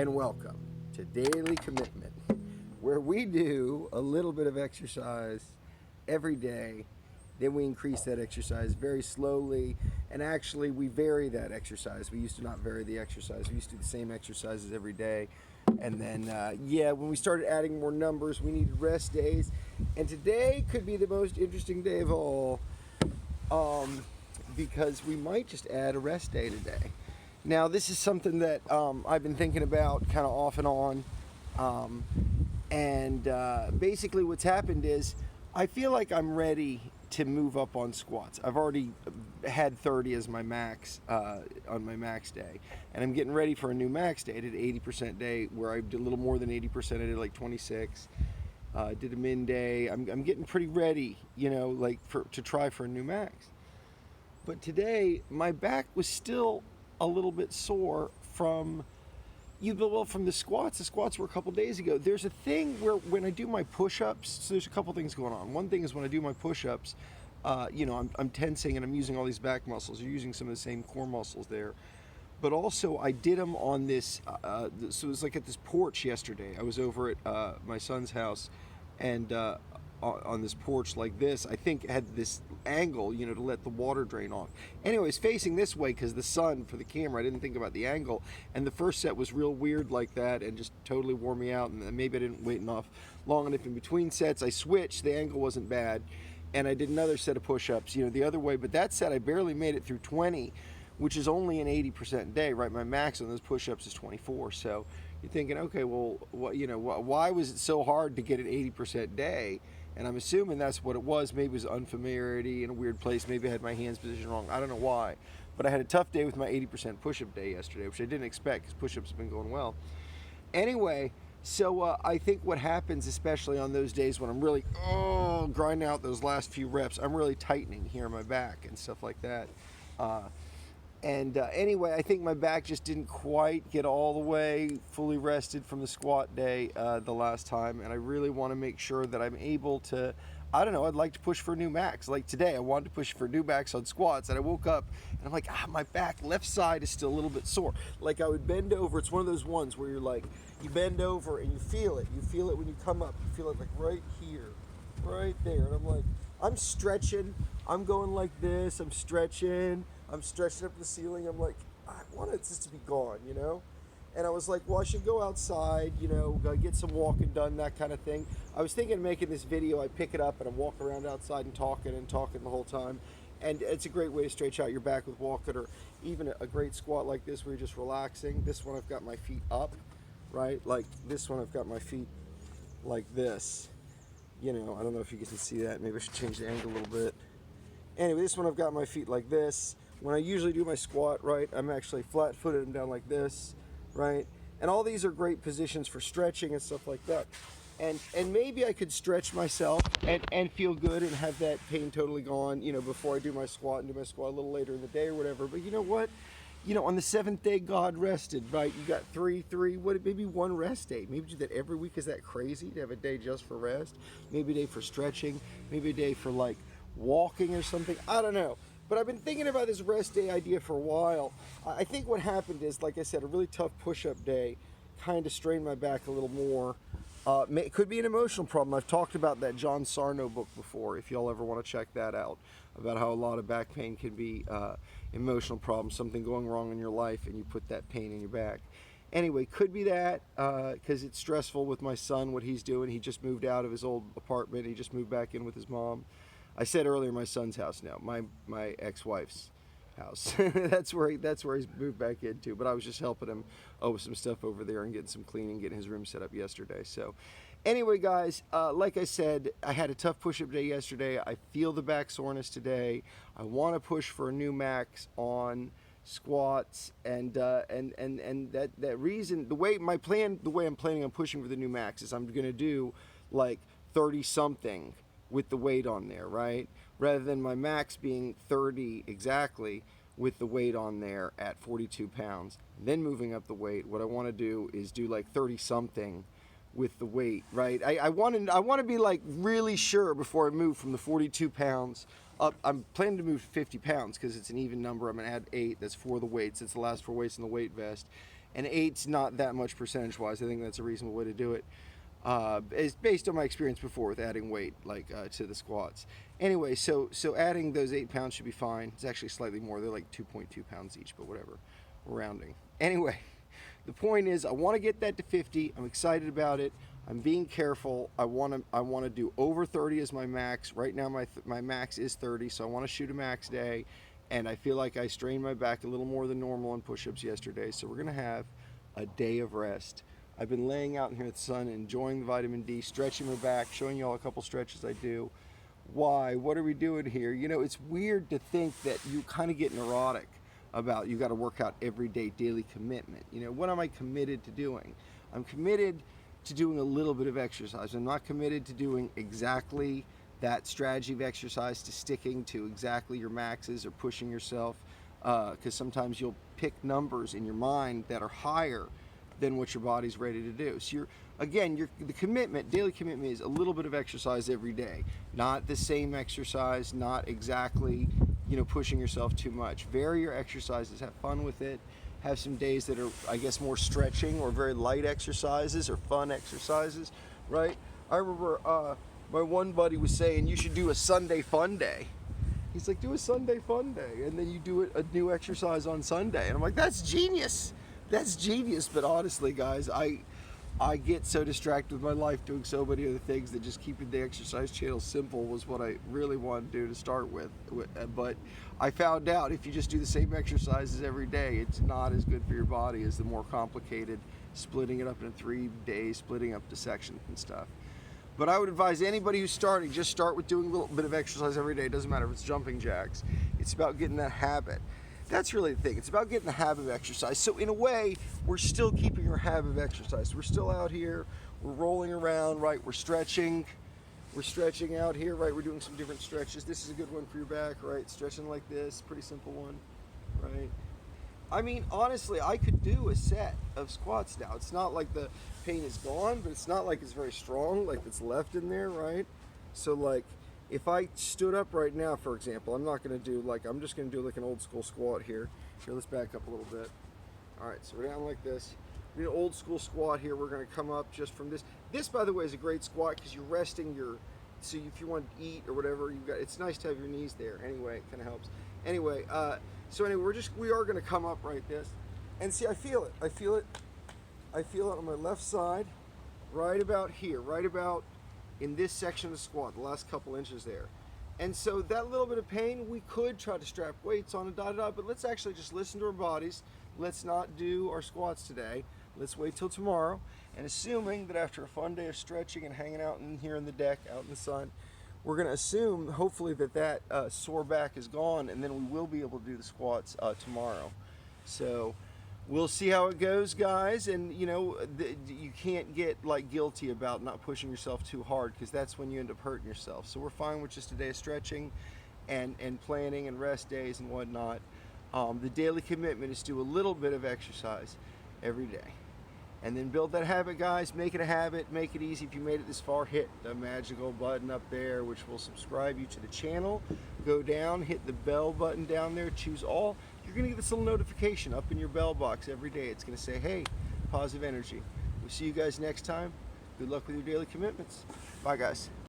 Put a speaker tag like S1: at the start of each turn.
S1: and welcome to Daily Commitment, where we do a little bit of exercise every day. Then we increase that exercise very slowly, and actually we vary that exercise. We used to not vary the exercise. We used to do the same exercises every day. And then, when we started adding more numbers, we needed rest days. And today could be the most interesting day of all, because we might just add a rest day today. Now, this is something that I've been thinking about kind of off and on. Basically what's happened is I feel like I'm ready to move up on squats. I've already had 30 as my max on my max day, and I'm getting ready for a new max day. I did 80% day where I did a little more than 80%. I did like 26. Did a min day. I'm getting pretty ready, to try for a new max. But today my back was still a little bit sore from the squats. The squats were a couple days ago. There's a thing where when I do my push-ups, so there's a couple things going on. One thing is when I do my push-ups, I'm tensing and I'm using all these back muscles. You're using some of the same core muscles there. But also I did them on this, so it was like at this porch yesterday. I was over at my son's house, and on this porch like this, I think it had this angle, to let the water drain off. Anyways, facing this way because the sun for the camera, I didn't think about the angle. And the first set was real weird like that and just totally wore me out. And maybe I didn't wait long enough in between sets. I switched, the angle wasn't bad. And I did another set of push-ups, the other way. But that set, I barely made it through 20, which is only an 80% day, right? My max on those push-ups is 24. So you're thinking, okay, well, why was it so hard to get an 80% day? And I'm assuming that's what it was. Maybe it was unfamiliarity in a weird place. Maybe I had my hands positioned wrong. I don't know why. But I had a tough day with my 80% push-up day yesterday, which I didn't expect because push-ups have been going well. Anyway, so I think what happens, especially on those days when I'm really grinding out those last few reps, I'm really tightening here in my back and stuff like that. Anyway, I think my back just didn't quite get all the way fully rested from the squat day the last time, and I really want to make sure that I'm able to, I'd like to push for a new max. Like today, I wanted to push for a new max on squats, and I woke up, and I'm like, my back, left side is still a little bit sore. Like I would bend over, it's one of those ones where you're like, you bend over and you feel it when you come up, you feel it like right here, right there, and I'm like, I'm stretching, I'm going like this, I'm stretching up the ceiling. I'm like, I want this to be gone, And I was like, well, I should go outside, get some walking done, that kind of thing. I was thinking of making this video. I pick it up and I walk around outside and talking the whole time. And it's a great way to stretch out your back with walking, or even a great squat like this where you're just relaxing. This one I've got my feet up, right? Like this one I've got my feet like this. I don't know if you can see that. Maybe I should change the angle a little bit. Anyway, this one I've got my feet like this. When I usually do my squat, right, I'm actually flat-footed and down like this, right? And all these are great positions for stretching and stuff like that. And maybe I could stretch myself and feel good and have that pain totally gone, before I do my squat, and do my squat a little later in the day or whatever. But you know what? On the seventh day, God rested, right? You got maybe one rest day. Maybe do that every week. Is that crazy to have a day just for rest? Maybe a day for stretching. Maybe a day for like walking or something. I don't know. But I've been thinking about this rest day idea for a while. I think what happened is, like I said, a really tough push-up day kind of strained my back a little more. It could be an emotional problem. I've talked about that John Sarno book before, if y'all ever want to check that out, about how a lot of back pain can be emotional problems, something going wrong in your life, and you put that pain in your back. Anyway, could be that, because it's stressful with my son, what he's doing. He just moved out of his old apartment. He just moved back in with his mom. I said earlier my son's house now, my ex-wife's house. that's where he's moved back into. But I was just helping him with some stuff over there and getting some cleaning, getting his room set up yesterday. So anyway, guys, like I said, I had a tough push-up day yesterday. I feel the back soreness today. I want to push for a new max on squats, and that reason, the way I'm planning on pushing for the new max is I'm going to do like 30 something with the weight on there, right? Rather than my max being 30 exactly with the weight on there at 42 pounds. Then moving up the weight, what I want to do is do like 30 something with the weight, right? I want to be like really sure before I move from the 42 pounds up. I'm planning to move 50 pounds because it's an even number. I'm going to add 8. That's 4 of the weights. It's the last 4 weights in the weight vest. and 8's not that much percentage wise. I think that's a reasonable way to do it. Is based on my experience before with adding weight, like to the squats. Anyway, so adding those 8 pounds should be fine. It's actually slightly more. They're like 2.2 pounds each, but whatever. We're rounding. Anyway, the point is, I want to get that to 50. I'm excited about it. I'm being careful. I want to do over 30 as my max. Right now, my max is 30, so I want to shoot a max day. And I feel like I strained my back a little more than normal on push-ups yesterday, so we're gonna have a day of rest. I've been laying out in here in the sun, enjoying the vitamin D, stretching my back, showing you all a couple stretches I do. Why? What are we doing here? You know, it's weird to think that you kind of get neurotic about you got to work out every day, daily commitment. You know, what am I committed to doing? I'm committed to doing a little bit of exercise. I'm not committed to doing exactly that strategy of exercise, to sticking to exactly your maxes or pushing yourself, because sometimes you'll pick numbers in your mind that are higher than what your body's ready to do. So the commitment, daily commitment, is a little bit of exercise every day. Not the same exercise, not exactly, pushing yourself too much. Vary your exercises, have fun with it. Have some days that are, I guess, more stretching or very light exercises or fun exercises, right? I remember my one buddy was saying you should do a Sunday fun day. He's like, do a Sunday fun day, and then you do a new exercise on Sunday. And I'm like, that's genius. That's genius. But honestly, guys, I get so distracted with my life doing so many other things that just keeping the exercise channel simple was what I really wanted to do to start with. But I found out if you just do the same exercises every day, it's not as good for your body as the more complicated splitting it up into 3 days, splitting up to sections and stuff. But I would advise anybody who's starting, just start with doing a little bit of exercise every day. It doesn't matter if it's jumping jacks. It's about getting that habit. That's really the thing. It's about getting the habit of exercise. So in a way, we're still keeping our habit of exercise. We're still out here. We're rolling around, right? We're stretching. We're stretching out here, right? We're doing some different stretches. This is a good one for your back, right? Stretching like this, pretty simple one, right? I mean, honestly, I could do a set of squats now. It's not like the pain is gone, but it's not like it's very strong, like it's left in there, right? So like, if I stood up right now, for example, I'm not gonna do like, I'm just gonna do like an old school squat here. Here, let's back up a little bit. All right, so we're down like this. We're doing an old school squat here. We're gonna come up just from this. This, by the way, is a great squat because you're resting your, so if you want to eat or whatever, it's nice to have your knees there. Anyway, it kind of helps. Anyway, we are gonna come up right this. And see, I feel it. I feel it on my left side, right about here, right about in this section of the squat, the last couple inches there. And so that little bit of pain, we could try to strap weights on it, but let's actually just listen to our bodies. Let's not do our squats today. Let's wait till tomorrow. And assuming that after a fun day of stretching and hanging out in here in the deck, out in the sun, we're gonna assume, hopefully, that sore back is gone, and then we will be able to do the squats tomorrow. So we'll see how it goes, guys. And you can't get like guilty about not pushing yourself too hard, because that's when you end up hurting yourself. So we're fine with just a day of stretching and planning and rest days and whatnot. The daily commitment is to do a little bit of exercise every day, and then build that habit, guys. Make it a habit. Make it easy. If you made it this far, hit the magical button up there, which will subscribe you to the channel. Go down, hit the bell button down there, choose all. You're gonna get this little notification up in your bell box every day. It's gonna say, hey, Positive Energy. We'll see you guys next time. Good luck with your daily commitments. Bye, guys.